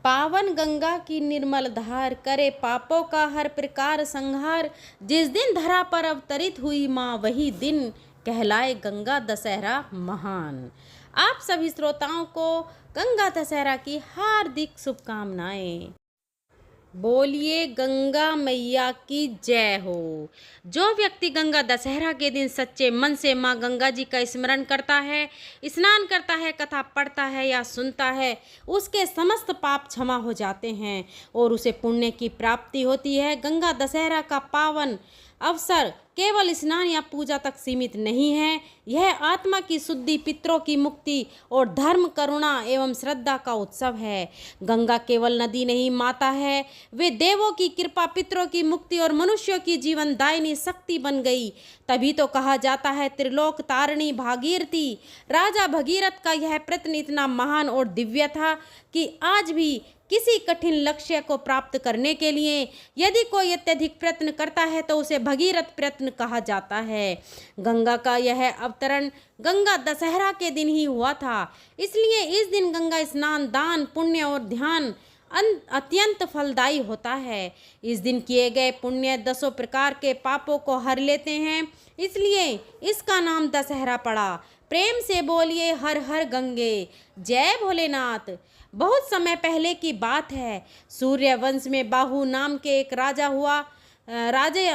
पावन गंगा की निर्मल धार, करे पापों का हर प्रकार संहार। जिस दिन धरा पर अवतरित हुई माँ, वही दिन कहलाए गंगा दशहरा महान। आप सभी श्रोताओं को गंगा दशहरा की हार्दिक शुभकामनाएं। बोलिए गंगा मैया की जय हो। जो व्यक्ति गंगा दशहरा के दिन सच्चे मन से माँ गंगा जी का स्मरण करता है, स्नान करता है, कथा पढ़ता है या सुनता है, उसके समस्त पाप क्षमा हो जाते हैं और उसे पुण्य की प्राप्ति होती है। गंगा दशहरा का पावन अवसर केवल स्नान या पूजा तक सीमित नहीं है। यह आत्मा की शुद्धि, पितरों की मुक्ति और धर्म, करुणा एवं श्रद्धा का उत्सव है। गंगा केवल नदी नहीं, माता है। वे देवों की कृपा, पितरों की मुक्ति और मनुष्यों की जीवन दायिनी शक्ति बन गई। तभी तो कहा जाता है त्रिलोक तारिणी भागीरथी। राजा भगीरथ का यह प्रयत्न इतना महान और दिव्य था कि आज भी किसी कठिन लक्ष्य को प्राप्त करने के लिए यदि कोई अत्यधिक प्रयत्न करता है तो उसे भगीरथ प्रयत्न कहा जाता है। गंगा का यह अवतरण गंगा दशहरा के दिन ही हुआ था। इसलिए इस दिन गंगा स्नान, दान, पुण्य और ध्यान अत्यंत फलदायी होता है। इस दिन किए गए पुण्य 10 प्रकार के पापों को हर लेते हैं, इसलिए इसका नाम दशहरा पड़ा। प्रेम से बोलिए हर हर गंगे, जय भोलेनाथ। बहुत समय पहले की बात है। सूर्य वंश में बाहु नाम के एक राजा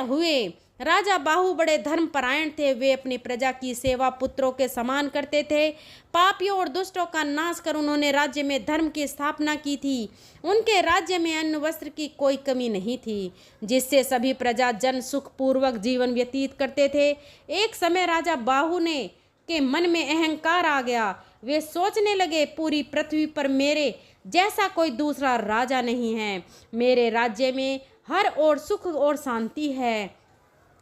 हुए। राजा बाहु बड़े धर्मपरायण थे। वे अपनी प्रजा की सेवा पुत्रों के समान करते थे। पापियों और दुष्टों का नाश कर उन्होंने राज्य में धर्म की स्थापना की थी। उनके राज्य में अन्न वस्त्र की कोई कमी नहीं थी, जिससे सभी प्रजाजन सुखपूर्वक जीवन व्यतीत करते थे। एक समय राजा बाहु के मन में अहंकार आ गया। वे सोचने लगे, पूरी पृथ्वी पर मेरे जैसा कोई दूसरा राजा नहीं है। मेरे राज्य में हर ओर सुख और शांति है।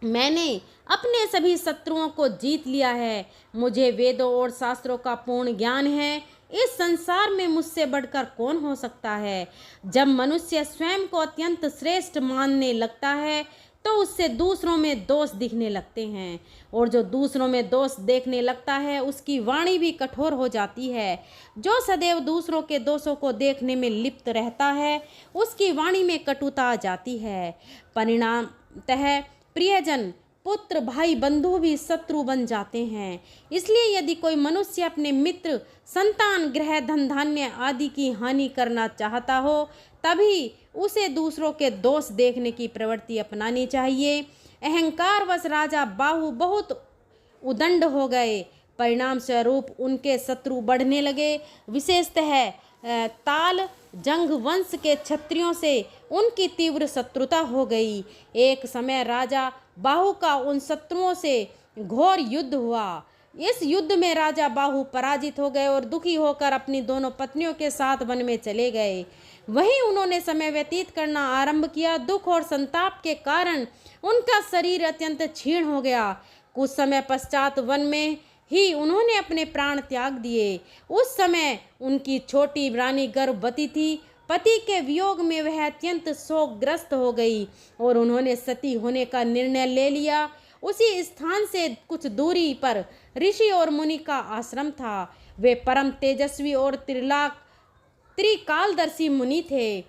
मैंने अपने सभी शत्रुओं को जीत लिया है। मुझे वेदों और शास्त्रों का पूर्ण ज्ञान है। इस संसार में मुझसे बढ़कर कौन हो सकता है। जब मनुष्य स्वयं को अत्यंत श्रेष्ठ मानने लगता है तो उससे दूसरों में दोष दिखने लगते हैं, और जो दूसरों में दोष देखने लगता है उसकी वाणी भी कठोर हो जाती है। जो सदैव दूसरों के दोषों को देखने में लिप्त रहता है उसकी वाणी में कटुता आ जाती है। परिणामतः प्रियजन, पुत्र, भाई, बंधु भी शत्रु बन जाते हैं। इसलिए यदि कोई मनुष्य अपने मित्र, संतान, गृह, धन धान्य आदि की हानि करना चाहता हो तभी उसे दूसरों के दोष देखने की प्रवृत्ति अपनानी चाहिए। अहंकारवश राजा बाहु बहुत उदंड हो गए। परिणाम स्वरूप उनके शत्रु बढ़ने लगे। विशेषतः ताल जंग वंश के क्षत्रियों से उनकी तीव्र शत्रुता हो गई। एक समय राजा बाहु का उन शत्रुओं से घोर युद्ध हुआ। इस युद्ध में राजा बाहु पराजित हो गए और दुखी होकर अपनी दोनों पत्नियों के साथ वन में चले गए। वहीं उन्होंने समय व्यतीत करना आरंभ किया। दुख और संताप के कारण उनका शरीर अत्यंत क्षीण हो गया। कुछ समय पश्चात वन में ही उन्होंने अपने प्राण त्याग दिए। उस समय उनकी छोटी रानी गर्भवती थी। पति के वियोग में वह अत्यंत शोकग्रस्त हो गई और उन्होंने सती होने का निर्णय ले लिया। उसी स्थान से कुछ दूरी पर ऋषि और मुनि का आश्रम था। वे परम तेजस्वी और त्रिकालदर्शी मुनि थे।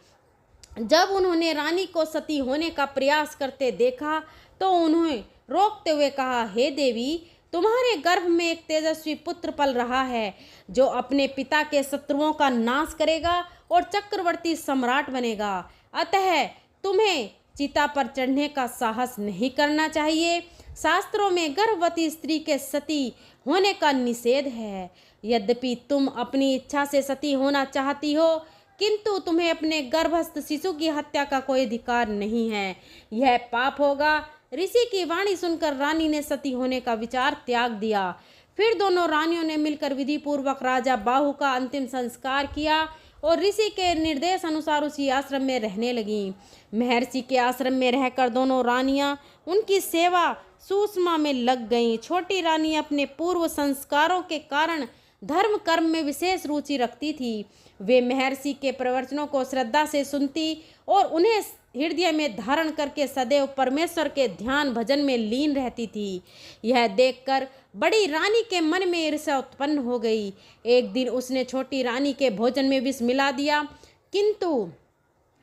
जब उन्होंने रानी को सती होने का प्रयास करते देखा तो उन्हें रोकते हुए कहा, हे देवी, तुम्हारे गर्भ में एक तेजस्वी पुत्र पल रहा है जो अपने पिता के शत्रुओं का नाश करेगा और चक्रवर्ती सम्राट बनेगा। अतः तुम्हें चिता पर चढ़ने का साहस नहीं करना चाहिए। शास्त्रों में गर्भवती स्त्री के सती होने का निषेध है। यद्यपि तुम अपनी इच्छा से सती होना चाहती हो, किंतु तुम्हें अपने गर्भस्थ शिशु की हत्या का कोई अधिकार नहीं है। यह पाप होगा। ऋषि की वाणी सुनकर रानी ने सती होने का विचार त्याग दिया। फिर दोनों रानियों ने मिलकर विधि पूर्वक राजा बाहु का अंतिम संस्कार किया और ऋषि के निर्देश अनुसार उसी आश्रम में रहने लगीं। महर्षि के आश्रम में रहकर दोनों रानियां उनकी सेवा सुषमा में लग गईं। छोटी रानी अपने पूर्व संस्कारों के कारण धर्म कर्म में विशेष रुचि रखती थी। वे महर्षि के प्रवचनों को श्रद्धा से सुनती और उन्हें हृदय में धारण करके सदैव परमेश्वर के ध्यान भजन में लीन रहती थी। यह देखकर बड़ी रानी के मन में ईर्ष्या उत्पन्न हो गई। एक दिन उसने छोटी रानी के भोजन में विष मिला दिया। किंतु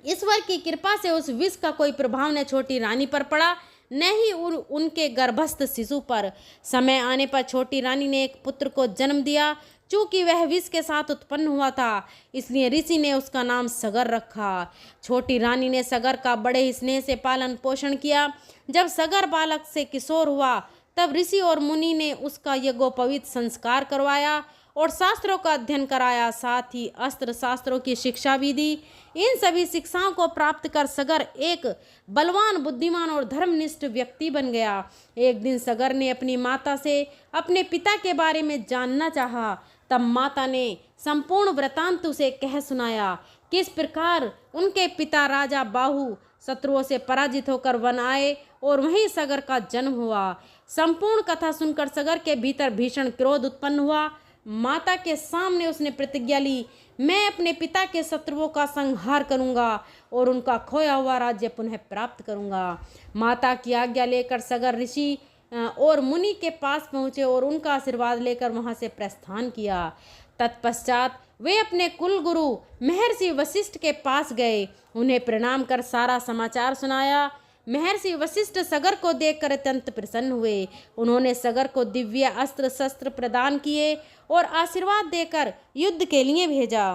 ईश्वर की कृपा से उस विष का कोई प्रभाव न छोटी रानी पर पड़ा, न ही उनके गर्भस्थ शिशु पर। समय आने पर छोटी रानी ने एक पुत्र को जन्म दिया। चूंकि वह विष के साथ उत्पन्न हुआ था, इसलिए ऋषि ने उसका नाम सगर रखा। छोटी रानी ने सगर का बड़े ही स्नेह से पालन पोषण किया। जब सगर बालक से किशोर हुआ, तब ऋषि और मुनि ने उसका यज्ञोपवीत संस्कार करवाया और शास्त्रों का अध्ययन कराया, साथ ही अस्त्र शास्त्रों की शिक्षा भी दी। इन सभी शिक्षाओं को प्राप्त कर सगर एक बलवान, बुद्धिमान और धर्मनिष्ठ व्यक्ति बन गया। एक दिन सगर ने अपनी माता से अपने पिता के बारे में जानना चाहा। तब माता ने संपूर्ण वृतांत उसे कह सुनाया। किस प्रकार उनके पिता राजा बाहु शत्रुओं से पराजित होकर वन आए और वहीं सगर का जन्म हुआ। संपूर्ण कथा सुनकर सगर के भीतर भीषण क्रोध उत्पन्न हुआ। माता के सामने उसने प्रतिज्ञा ली, मैं अपने पिता के शत्रुओं का संहार करूंगा और उनका खोया हुआ राज्य पुनः प्राप्त करूंगा। माता की आज्ञा लेकर सगर ऋषि और मुनि के पास पहुंचे और उनका आशीर्वाद लेकर वहां से प्रस्थान किया। तत्पश्चात वे अपने कुल गुरु महर्षि वशिष्ठ के पास गए, उन्हें प्रणाम कर सारा समाचार सुनाया। महर्षि वशिष्ठ सगर को देखकर अत्यंत प्रसन्न हुए। उन्होंने सगर को दिव्य अस्त्र शस्त्र प्रदान किए और आशीर्वाद देकर युद्ध के लिए भेजा।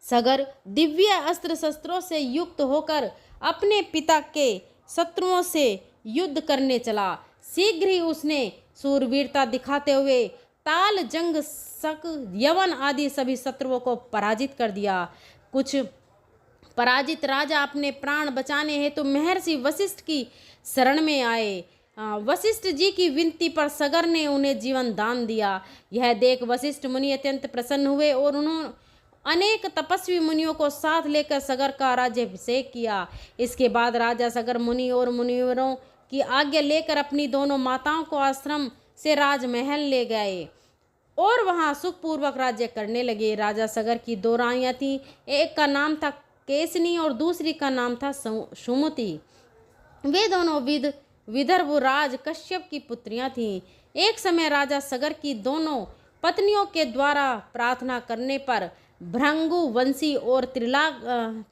सगर दिव्य अस्त्र शस्त्रों से युक्त होकर अपने पिता के शत्रुओं से युद्ध करने चला। शीघ्र ही उसने सूरवीरता दिखाते हुए ताल, जंग, शक, यवन आदि सभी शत्रुओं को पराजित कर दिया। कुछ पराजित राजा अपने प्राण बचाने हेतु महर्षि वशिष्ठ की शरण में आए। वशिष्ठ जी की विनती पर सगर ने उन्हें जीवन दान दिया। यह देख वशिष्ठ मुनि अत्यंत प्रसन्न हुए और उन्होंने अनेक तपस्वी मुनियों को साथ लेकर सगर का राज्याभिषेक किया। इसके बाद राजा सगर मुनि और मुनिवरों की आज्ञा लेकर अपनी दोनों माताओं को आश्रम से राजमहल ले गए और वहां सुखपूर्वक राज्य करने लगे। राजा सगर की दो रानियां थीं, एक का नाम था केसनी और दूसरी का नाम था सुमति। वे दोनों विदर्भ राज कश्यप की पुत्रियां थीं। एक समय राजा सगर की दोनों पत्नियों के द्वारा प्रार्थना करने पर भृंगु वंशी और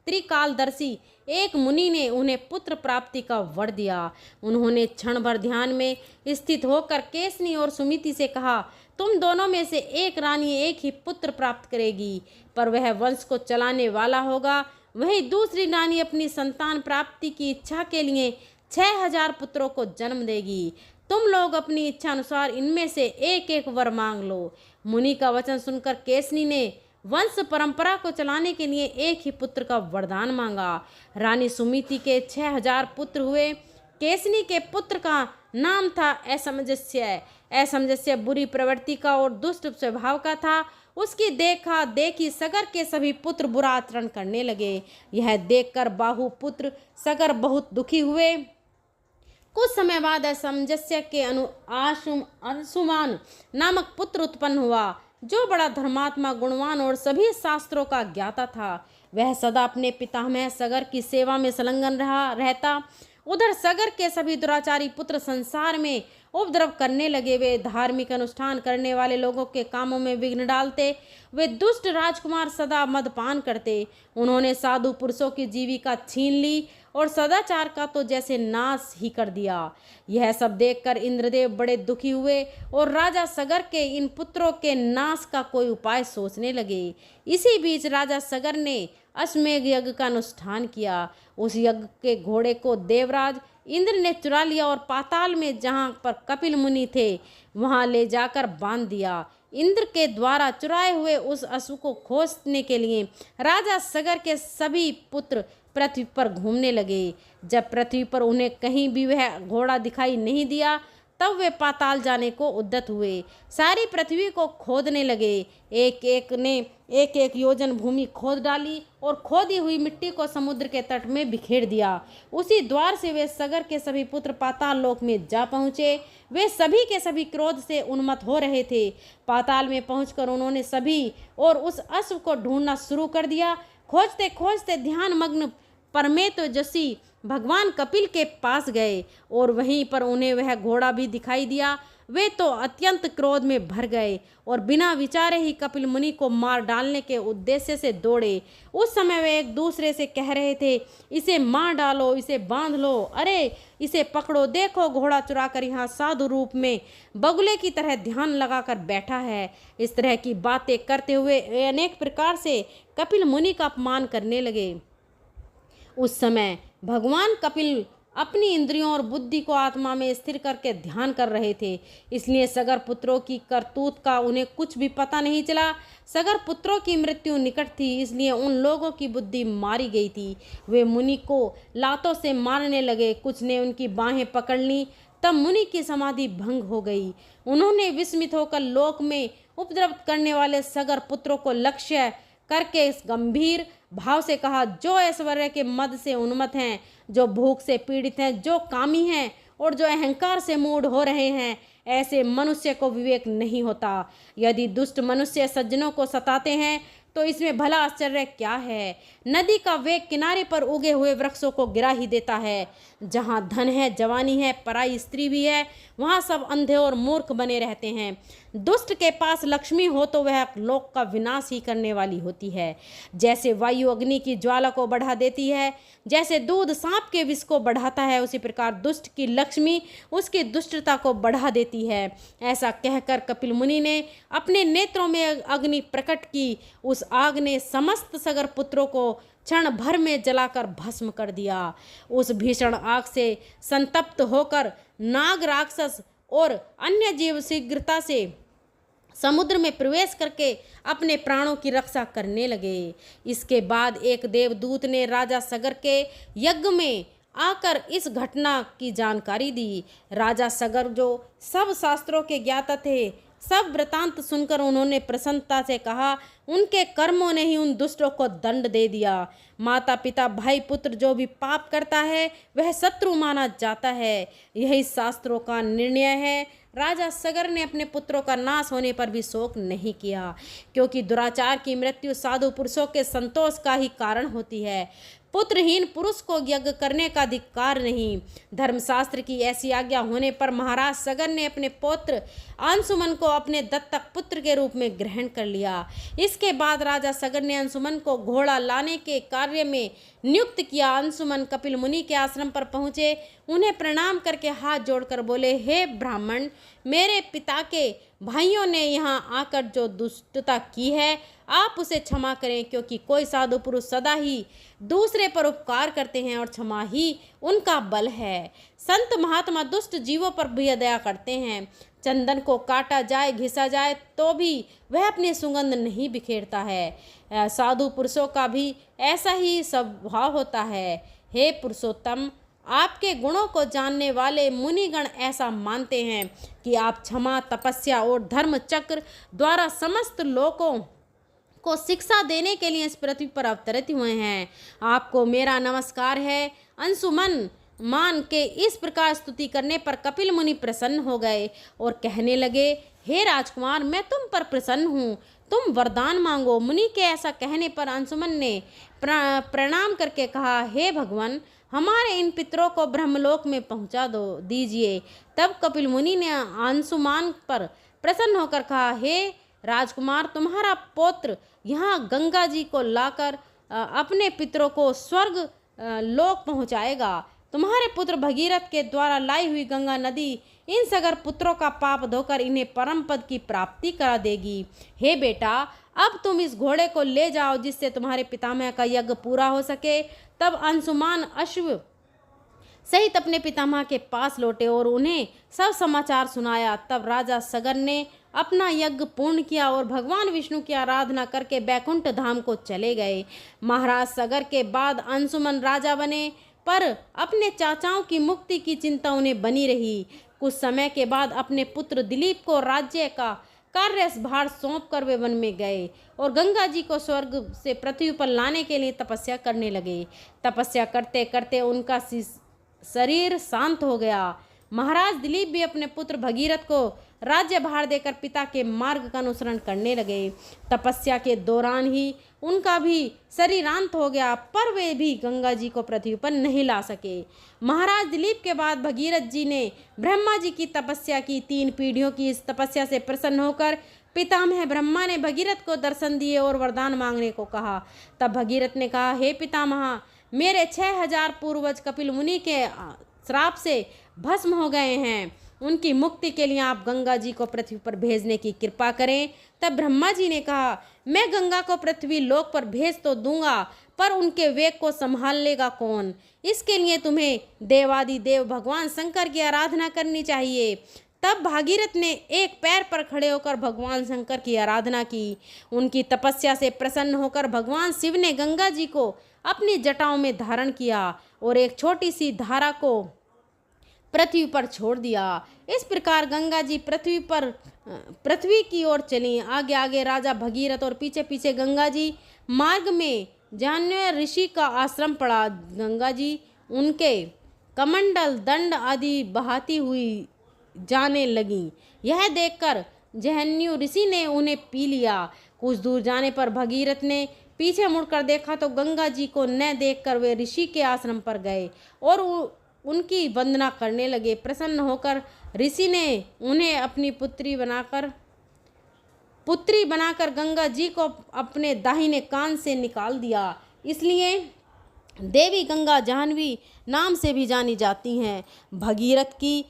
त्रिकालदर्शी एक मुनि ने उन्हें पुत्र प्राप्ति का वर दिया। उन्होंने क्षण भर ध्यान में स्थित होकर केसनी और सुमिति से कहा, तुम दोनों में से एक रानी एक ही पुत्र प्राप्त करेगी, पर वह वंश को चलाने वाला होगा। वहीं दूसरी रानी अपनी संतान प्राप्ति की इच्छा के लिए 6000 पुत्रों को जन्म देगी। तुम लोग अपनी इच्छा अनुसार इनमें से एक एक वर मांग लो। मुनि का वचन सुनकर केसनी ने वंश परंपरा को चलाने के लिए एक ही पुत्र का वरदान मांगा। रानी सुमिति के 6000 पुत्र हुए। केसनी के पुत्र का नाम था असमंजस्य। असमंजस्य बुरी प्रवृत्ति का और दुष्ट स्वभाव का था। उसकी देखा देखी सगर के सभी पुत्र बुरा आचरण करने लगे। यह देखकर बाहु पुत्र सगर बहुत दुखी हुए। कुछ समय बाद असमंजस्य के अंशुमान नामक पुत्र उत्पन्न हुआ, जो बड़ा धर्मात्मा, गुणवान और सभी शास्त्रों का ज्ञाता था। वह सदा अपने पितामह सगर की सेवा में संलग्न रहता। उधर सगर के सभी दुराचारी पुत्र संसार में उपद्रव करने लगे। वे धार्मिक अनुष्ठान करने वाले लोगों के कामों में विघ्न डालते। वे दुष्ट राजकुमार सदा मदपान करते। उन्होंने साधु पुरुषों की जीविका छीन ली और सदाचार का तो जैसे नाश ही कर दिया। यह सब देखकर इंद्रदेव बड़े दुखी हुए और राजा सगर के इन पुत्रों के नाश का कोई उपाय सोचने लगे। इसी बीच राजा सगर ने अश्वमेध यज्ञ का अनुष्ठान किया। उस यज्ञ के घोड़े को देवराज इंद्र ने चुरा लिया और पाताल में जहाँ पर कपिल मुनि थे वहाँ ले जाकर बांध दिया। इंद्र के द्वारा चुराए हुए उस अश्व को खोजने के लिए राजा सगर के सभी पुत्र पृथ्वी पर घूमने लगे। जब पृथ्वी पर उन्हें कहीं भी वह घोड़ा दिखाई नहीं दिया, तब वे पाताल जाने को उद्यत हुए। सारी पृथ्वी को खोदने लगे। एक एक ने एक एक योजन भूमि खोद डाली और खोदी हुई मिट्टी को समुद्र के तट में बिखेर दिया। उसी द्वार से वे सगर के सभी पुत्र पाताल लोक में जा पहुँचे। वे सभी के सभी क्रोध से उन्मत्त हो रहे थे। पाताल में पहुंचकर उन्होंने सभी और उस अश्व को ढूंढना शुरू कर दिया। खोजते खोजते ध्यान मग्न परमेत्वजसी भगवान कपिल के पास गए और वहीं पर उन्हें वह घोड़ा भी दिखाई दिया। वे तो अत्यंत क्रोध में भर गए और बिना विचारे ही कपिल मुनि को मार डालने के उद्देश्य से दौड़े। उस समय वे एक दूसरे से कह रहे थे, इसे मार डालो, इसे बांध लो, अरे इसे पकड़ो, देखो घोड़ा चुरा कर यहाँ साधु रूप में बगुले की तरह ध्यान लगाकर बैठा है। इस तरह की बातें करते हुए अनेक प्रकार से कपिल मुनि का अपमान करने लगे। उस समय भगवान कपिल अपनी इंद्रियों और बुद्धि को आत्मा में स्थिर करके ध्यान कर रहे थे, इसलिए सगर पुत्रों की करतूत का उन्हें कुछ भी पता नहीं चला। सगर पुत्रों की मृत्यु निकट थी, इसलिए उन लोगों की बुद्धि मारी गई थी। वे मुनि को लातों से मारने लगे, कुछ ने उनकी बाहें पकड़ लीं। तब मुनि की समाधि भंग हो गई। उन्होंने विस्मित होकर लोक में उपद्रव करने वाले सगर पुत्रों को लक्ष्य करके इस गंभीर भाव से कहा, जो ऐश्वर्य के मद से उन्मत्त हैं, जो भूख से पीड़ित हैं, जो कामी हैं और जो अहंकार से मूढ़ हो रहे हैं, ऐसे मनुष्य को विवेक नहीं होता। यदि दुष्ट मनुष्य सज्जनों को सताते हैं तो इसमें भला आश्चर्य क्या है। नदी का वेग किनारे पर उगे हुए वृक्षों को गिरा ही देता है। जहाँ धन है, जवानी है, पराई स्त्री भी है, वहाँ सब अंधे और मूर्ख बने रहते हैं। दुष्ट के पास लक्ष्मी हो तो वह लोक का विनाश ही करने वाली होती है। जैसे वायु अग्नि की ज्वाला को बढ़ा देती है, जैसे दूध सांप के विष को बढ़ाता है, उसी प्रकार दुष्ट की लक्ष्मी उसकी दुष्टता को बढ़ा देती है। ऐसा कहकर कपिल मुनि ने अपने नेत्रों में अग्नि प्रकट की। उस आग ने समस्त सगर पुत्रों को क्षण भर में जलाकर भस्म कर दिया। उस भीषण आग से संतप्त होकर नाग, राक्षस और अन्य जीव शीघ्रता से समुद्र में प्रवेश करके अपने प्राणों की रक्षा करने लगे। इसके बाद एक देवदूत ने राजा सगर के यज्ञ में आकर इस घटना की जानकारी दी। राजा सगर जो सब शास्त्रों के ज्ञाता थे, सब वृतांत सुनकर उन्होंने प्रसन्नता से कहा, उनके कर्मों ने ही उन दुष्टों को दंड दे दिया। माता पिता भाई पुत्र जो भी पाप करता है वह शत्रु माना जाता है, यही शास्त्रों का निर्णय है। राजा सगर ने अपने पुत्रों का नाश होने पर भी शोक नहीं किया, क्योंकि दुराचार की मृत्यु साधु पुरुषों के संतोष का ही कारण होती है। पुत्रहीन पुरुष को यज्ञ करने का अधिकार नहीं। धर्मशास्त्र की ऐसी आज्ञा होने पर महाराज सगर ने अपने पुत्र अंशुमन को अपने दत्तक पुत्र के रूप में ग्रहण कर लिया। इसके बाद राजा सगर ने अंशुमन को घोड़ा लाने के कार्य में नियुक्त किया। अंशुमन कपिल मुनि के आश्रम पर पहुँचे, उन्हें प्रणाम करके हाथ जोड़कर बोले, हे ब्राह्मण, मेरे पिता के भाइयों ने यहाँ आकर जो दुष्टता की है आप उसे क्षमा करें, क्योंकि कोई साधु पुरुष सदा ही दूसरे पर उपकार करते हैं और क्षमा ही उनका बल है। संत महात्मा दुष्ट जीवों पर भी दया करते हैं। चंदन को काटा जाए, घिसा जाए तो भी वह अपनी सुगंध नहीं बिखेरता है। साधु पुरुषों का भी ऐसा ही स्वभाव होता है। हे पुरुषोत्तम, आपके गुणों को जानने वाले मुनिगण ऐसा मानते हैं कि आप क्षमा, तपस्या और धर्म चक्र द्वारा समस्त लोगों को शिक्षा देने के लिए इस पृथ्वी पर अवतरित हुए हैं। आपको मेरा नमस्कार है। अंशुमन मान के इस प्रकार स्तुति करने पर कपिल मुनि प्रसन्न हो गए और कहने लगे, हे राजकुमार, मैं तुम पर प्रसन्न हूँ, तुम वरदान मांगो। मुनि के ऐसा कहने पर अंशुमन ने प्रणाम करके कहा, हे भगवान, हमारे इन पितरों को ब्रह्मलोक में पहुंचा दीजिए। तब कपिल मुनि ने अंशुमान पर प्रसन्न होकर कहा, हे राजकुमार, तुम्हारा पौत्र यहाँ गंगा जी को लाकर अपने पितरों को स्वर्ग लोक पहुँचाएगा। तुम्हारे पुत्र भगीरथ के द्वारा लाई हुई गंगा नदी इन सगर पुत्रों का पाप धोकर इन्हें परम पद की प्राप्ति करा देगी। हे बेटा, अब तुम इस घोड़े को ले जाओ जिससे तुम्हारे पितामह का यज्ञ पूरा हो सके। तब अंशुमान अश्व सहित अपने पितामह के पास लौटे और उन्हें सब समाचार सुनाया। तब राजा सगर ने अपना यज्ञ पूर्ण किया और भगवान विष्णु की आराधना करके बैकुंठ धाम को चले गए। महाराज सगर के बाद अंशुमन राजा बने, पर अपने चाचाओं की मुक्ति की चिंता उन्हें बनी रही। कुछ समय के बाद अपने पुत्र दिलीप को राज्य का कार्यभार सौंप कर वे वन में गए और गंगा जी को स्वर्ग से पृथ्वी पर लाने के लिए तपस्या करने लगे। तपस्या करते करते उनका शरीर शांत हो गया। महाराज दिलीप भी अपने पुत्र भगीरथ को राज्यभार देकर पिता के मार्ग का अनुसरण करने लगे। तपस्या के दौरान ही उनका भी शरीरांत हो गया, पर वे भी गंगा जी को पृथ्वी पर नहीं ला सके। महाराज दिलीप के बाद भगीरथ जी ने ब्रह्मा जी की तपस्या की। 3 पीढ़ियों की इस तपस्या से प्रसन्न होकर पितामह ब्रह्मा ने भगीरथ को दर्शन दिए और वरदान मांगने को कहा। तब भगीरथ ने कहा, हे पितामह, मेरे 6000 पूर्वज कपिल मुनि के श्राप से भस्म हो गए हैं। उनकी मुक्ति के लिए आप गंगा जी को पृथ्वी पर भेजने की कृपा करें। तब ब्रह्मा जी ने कहा, मैं गंगा को पृथ्वी लोक पर भेज तो दूंगा, पर उनके वेग को संभाल लेगा कौन? इसके लिए तुम्हें देवादि देव भगवान शंकर की आराधना करनी चाहिए। तब भागीरथ ने एक पैर पर खड़े होकर भगवान शंकर की आराधना की। उनकी तपस्या से प्रसन्न होकर भगवान शिव ने गंगा जी को अपनी जटाओं में धारण किया और एक छोटी सी धारा को पृथ्वी पर छोड़ दिया। इस प्रकार गंगा जी पृथ्वी की ओर चली। आगे आगे राजा भगीरथ और पीछे पीछे गंगा जी। मार्ग में जान्य ऋषि का आश्रम पड़ा। गंगा जी उनके कमंडल दंड आदि बहाती हुई जाने लगी। यह देखकर जहन्यु ऋषि ने उन्हें पी लिया। कुछ दूर जाने पर भगीरथ ने पीछे मुड़कर देखा तो गंगा जी को न देखकर वे ऋषि के आश्रम पर गए और उनकी वंदना करने लगे। प्रसन्न होकर ऋषि ने उन्हें अपनी पुत्री बनाकर गंगा जी को अपने दाहिने कान से निकाल दिया। इसलिए देवी गंगा जाह्नवी नाम से भी जानी जाती हैं। भगीरथ की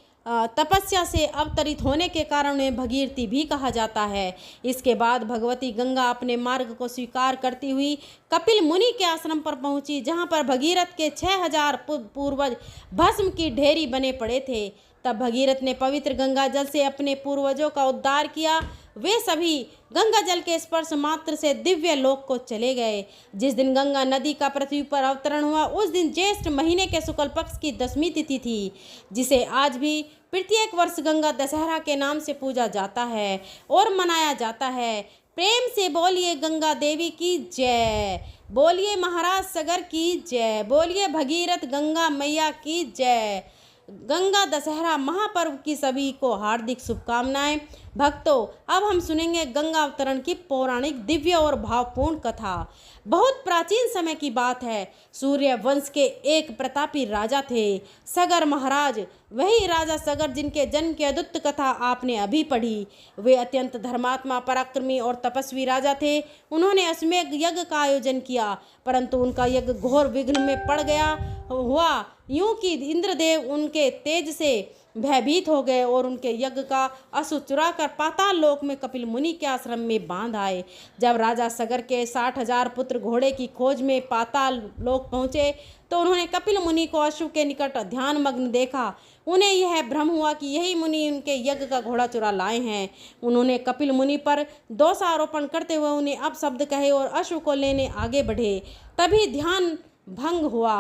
तपस्या से अवतरित होने के कारण उन्हें भगीरथी भी कहा जाता है। इसके बाद भगवती गंगा अपने मार्ग को स्वीकार करती हुई कपिल मुनि के आश्रम पर पहुंची, जहां पर भगीरथ के 6000 पूर्वज भस्म की ढेरी बने पड़े थे। तब भगीरथ ने पवित्र गंगा जल से अपने पूर्वजों का उद्धार किया। वे सभी गंगा जल के स्पर्श मात्र से दिव्य लोक को चले गए। जिस दिन गंगा नदी का पृथ्वी पर अवतरण हुआ उस दिन ज्येष्ठ महीने के शुक्ल पक्ष की 10वीं तिथि थी, जिसे आज भी प्रत्येक वर्ष गंगा दशहरा के नाम से पूजा जाता है और मनाया जाता है। प्रेम से बोलिए गंगा देवी की जय, बोलिए महाराज सगर की जय, बोलिए भगीरथ गंगा मैया की जय। गंगा दशहरा महापर्व की सभी को हार्दिक शुभकामनाएं। भक्तों, अब हम सुनेंगे गंगा अवतरण की पौराणिक दिव्य और भावपूर्ण कथा। बहुत प्राचीन समय की बात है। सूर्य वंश के एक प्रतापी राजा थे, सगर महाराज। वही राजा सगर जिनके जन्म की अद्भुत कथा आपने अभी पढ़ी। वे अत्यंत धर्मात्मा, पराक्रमी और तपस्वी राजा थे। उन्होंने अश्वमेध यज्ञ का आयोजन किया, परंतु उनका यज्ञ घोर विघ्न में पड़ गया हुआ यूं कि इंद्रदेव उनके तेज से भयभीत हो गए और उनके यज्ञ का अश्व चुरा कर पाताल लोक में कपिल मुनि के आश्रम में बांध आए। जब राजा सगर के 60,000 पुत्र घोड़े की खोज में पाताल लोक पहुँचे तो उन्होंने कपिल मुनि को अश्व के निकट ध्यान मग्न देखा। उन्हें यह भ्रम हुआ कि यही मुनि उनके यज्ञ का घोड़ा चुरा लाए हैं। उन्होंने कपिल मुनि पर दोषारोपण करते हुए उन्हें अपशब्द कहे और अश्व को लेने आगे बढ़े। तभी ध्यान भंग हुआ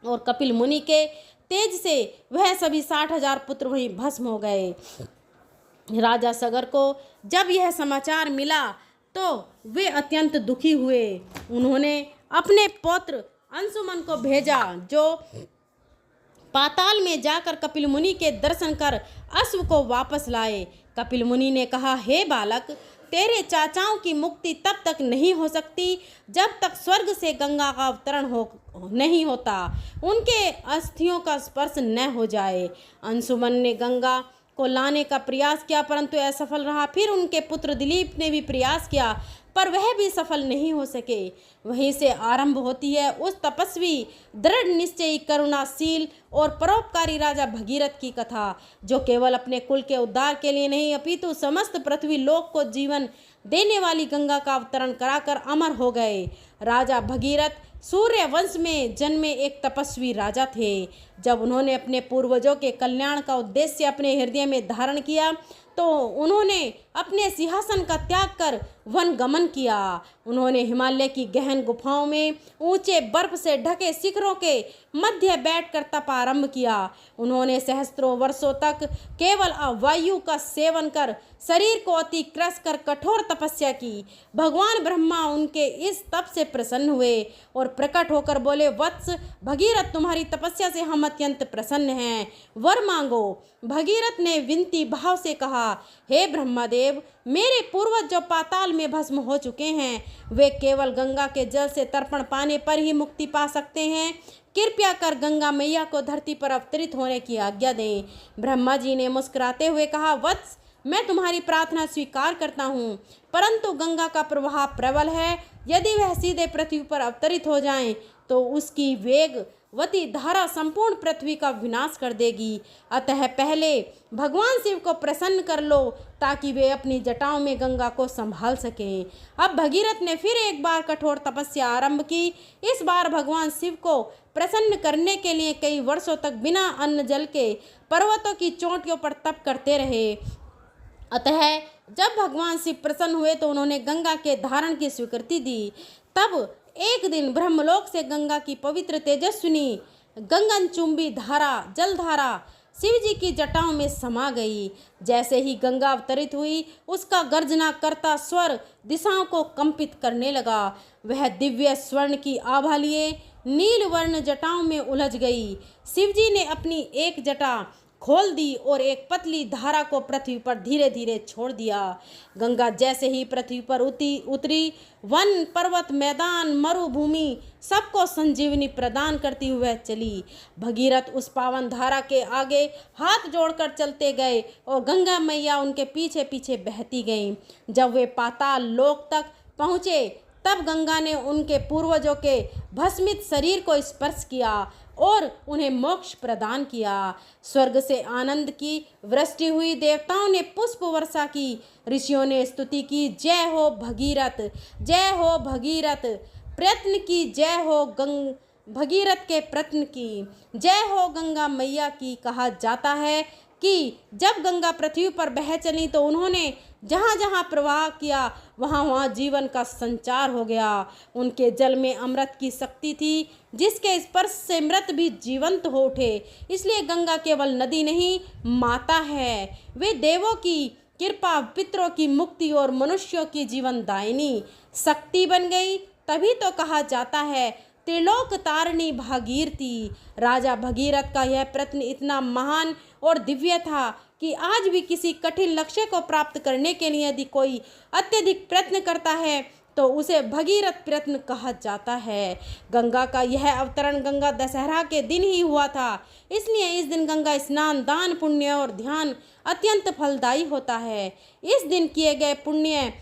और कपिल मुनि के तेज से वह सभी 60,000 पुत्र वहीं भस्म हो गए। राजा सगर को जब यह समाचार मिला तो वे अत्यंत दुखी हुए। उन्होंने अपने पौत्र अंशुमन को भेजा, जो पाताल में जाकर कपिल मुनि के दर्शन कर अश्व को वापस लाए। कपिल मुनि ने कहा, हे बालक, तेरे चाचाओं की मुक्ति तब तक नहीं हो सकती जब तक स्वर्ग से गंगा का अवतरण नहीं होता, उनके अस्थियों का स्पर्श न हो जाए। अंशुमन ने गंगा को लाने का प्रयास किया, परंतु असफल रहा। फिर उनके पुत्र दिलीप ने भी प्रयास किया, पर वह भी सफल नहीं हो सके। वहीं से आरंभ होती है उस तपस्वी, दृढ़ निश्चयी, करुणाशील और परोपकारी राजा भगीरथ की कथा, जो केवल अपने कुल के उद्धार के लिए नहीं अपितु समस्त पृथ्वी लोक को जीवन देने वाली गंगा का अवतरण कराकर अमर हो गए। राजा भगीरथ सूर्य वंश में जन्मे एक तपस्वी राजा थे। जब उन्होंने अपने पूर्वजों के कल्याण का उद्देश्य अपने हृदय में धारण किया तो उन्होंने अपने सिंहासन का त्याग कर वन गमन किया। उन्होंने हिमालय की गहन गुफाओं में ऊंचे बर्फ से ढके शिखरों के मध्य बैठकर तप आरंभ किया। उन्होंने सहस्त्रों वर्षों तक केवल वायु का सेवन कर शरीर को अति क्रस कर कठोर तपस्या की। भगवान ब्रह्मा उनके इस तप से प्रसन्न हुए और प्रकट होकर बोले, वत्स भगीरथ, तुम्हारी तपस्या से हम अत्यंत प्रसन्न हैं, वर मांगो। भगीरथ ने विनती भाव से कहा, कहा, हे ब्रह्मदेव, मेरे पूर्वज जो पाताल में भस्म हो चुके हैं वे केवल गंगा के जल से तर्पण पाने पर ही मुक्ति पा सकते हैं। कृपया कर गंगा मैया को धरती पर अवतरित होने की आज्ञा दें। ब्रह्मा जी ने मुस्कुराते हुए कहा, वत्स, मैं तुम्हारी प्रार्थना स्वीकार करता हूँ, परंतु गंगा का प्रवाह प्रबल है। यदि वह सीधे पृथ्वी पर अवतरित हो जाएं तो उसकी वेगवती धारा संपूर्ण पृथ्वी का विनाश कर देगी। अतः पहले भगवान शिव को प्रसन्न कर लो ताकि वे अपनी जटाओं में गंगा को संभाल सकें। अब भगीरथ ने फिर एक बार कठोर तपस्या आरंभ की। इस बार भगवान शिव को प्रसन्न करने के लिए कई वर्षों तक बिना अन्न जल के पर्वतों की चोटियों पर तप करते रहे। अतः जब भगवान शिव प्रसन्न हुए तो उन्होंने गंगा के धारण की स्वीकृति दी। तब एक दिन ब्रह्मलोक से गंगा की पवित्र तेजस्विनी गगन चुंबी धारा जलधारा शिव जी की जटाओं में समा गई। जैसे ही गंगा अवतरित हुई उसका गर्जना करता स्वर दिशाओं को कंपित करने लगा। वह दिव्य स्वर्ण की आभा लिए नील वर्ण जटाओं में उलझ गई। शिव जी ने अपनी एक जटा खोल दी और एक पतली धारा को पृथ्वी पर धीरे धीरे छोड़ दिया। गंगा जैसे ही पृथ्वी पर उतरी वन पर्वत मैदान मरुभूमि सबको संजीवनी प्रदान करती हुए चली। भगीरथ उस पावन धारा के आगे हाथ जोड़कर चलते गए और गंगा मैया उनके पीछे पीछे बहती गईं। जब वे पाताल लोक तक पहुँचे तब गंगा ने उनके पूर्वजों के भस्मित शरीर को स्पर्श किया और उन्हें मोक्ष प्रदान किया। स्वर्ग से आनंद की वृष्टि हुई, देवताओं ने पुष्प वर्षा की, ऋषियों ने स्तुति की। जय हो भगीरथ, जय हो भगीरथ, प्रयत्न की जय हो भगीरथ के प्रयत्न की जय हो गंगा मैया की। कहा जाता है कि जब गंगा पृथ्वी पर बह चली तो उन्होंने जहाँ जहाँ प्रवाह किया वहाँ वहाँ जीवन का संचार हो गया। उनके जल में अमृत की शक्ति थी जिसके स्पर्श से मृत भी जीवंत हो उठे। इसलिए गंगा केवल नदी नहीं माता है। वे देवों की कृपा, पितरों की मुक्ति और मनुष्यों की जीवन दायिनी शक्ति बन गई। तभी तो कहा जाता है त्रिलोक तारिणी भागीरथी। राजा भगीरथ का यह प्रयत्न इतना महान और दिव्य था कि आज भी किसी कठिन लक्ष्य को प्राप्त करने के लिए यदि कोई अत्यधिक प्रयत्न करता है तो उसे भगीरथ प्रयत्न कहा जाता है। गंगा का यह अवतरण गंगा दशहरा के दिन ही हुआ था। इसलिए इस दिन गंगा स्नान, दान, पुण्य और ध्यान अत्यंत फलदायी होता है। इस दिन किए गए पुण्य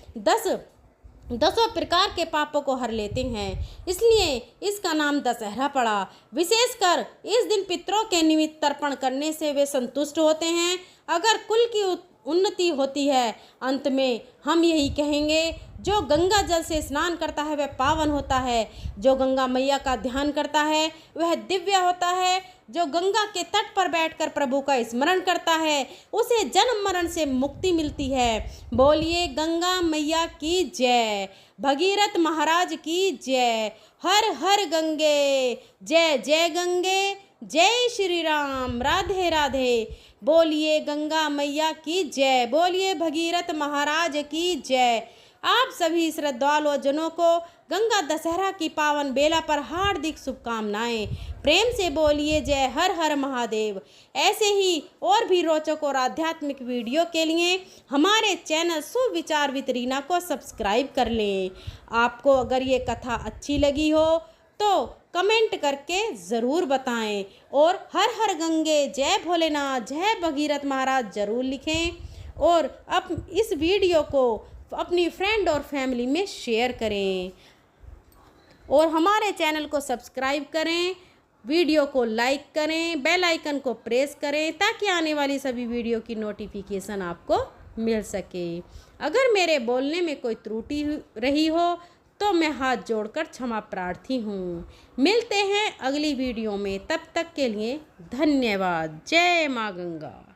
दसों प्रकार के पापों को हर लेते हैं, इसलिए इसका नाम दशहरा पड़ा। विशेषकर इस दिन पितरों के निमित्त तर्पण करने से वे संतुष्ट होते हैं। अगर कुल की उन्नति होती है। अंत में हम यही कहेंगे, जो गंगा जल से स्नान करता है वह पावन होता है। जो गंगा मैया का ध्यान करता है वह दिव्य होता है। जो गंगा के तट पर बैठकर प्रभु का स्मरण करता है उसे जन्म मरण से मुक्ति मिलती है। बोलिए गंगा मैया की जय, भगीरथ महाराज की जय। हर हर गंगे, जय जय गंगे, जय श्री राम, राधे राधे। बोलिए गंगा मैया की जय, बोलिए भगीरथ महाराज की जय। आप सभी श्रद्धालु जनों को गंगा दशहरा की पावन बेला पर हार्दिक शुभकामनाएं। प्रेम से बोलिए जय हर हर महादेव। ऐसे ही और भी रोचक और आध्यात्मिक वीडियो के लिए हमारे चैनल सुविचार विद रीना को सब्सक्राइब कर लें। आपको अगर ये कथा अच्छी लगी हो तो कमेंट करके ज़रूर बताएं और हर हर गंगे, जय भोलेनाथ, जय भगीरथ महाराज ज़रूर लिखें और अब इस वीडियो को अपनी फ्रेंड और फैमिली में शेयर करें और हमारे चैनल को सब्सक्राइब करें, वीडियो को लाइक करें, बेल आइकन को प्रेस करें ताकि आने वाली सभी वीडियो की नोटिफिकेशन आपको मिल सके। अगर मेरे बोलने में कोई त्रुटि रही हो तो मैं हाथ जोड़कर क्षमा प्रार्थी हूँ। मिलते हैं अगली वीडियो में, तब तक के लिए धन्यवाद। जय माँ गंगा।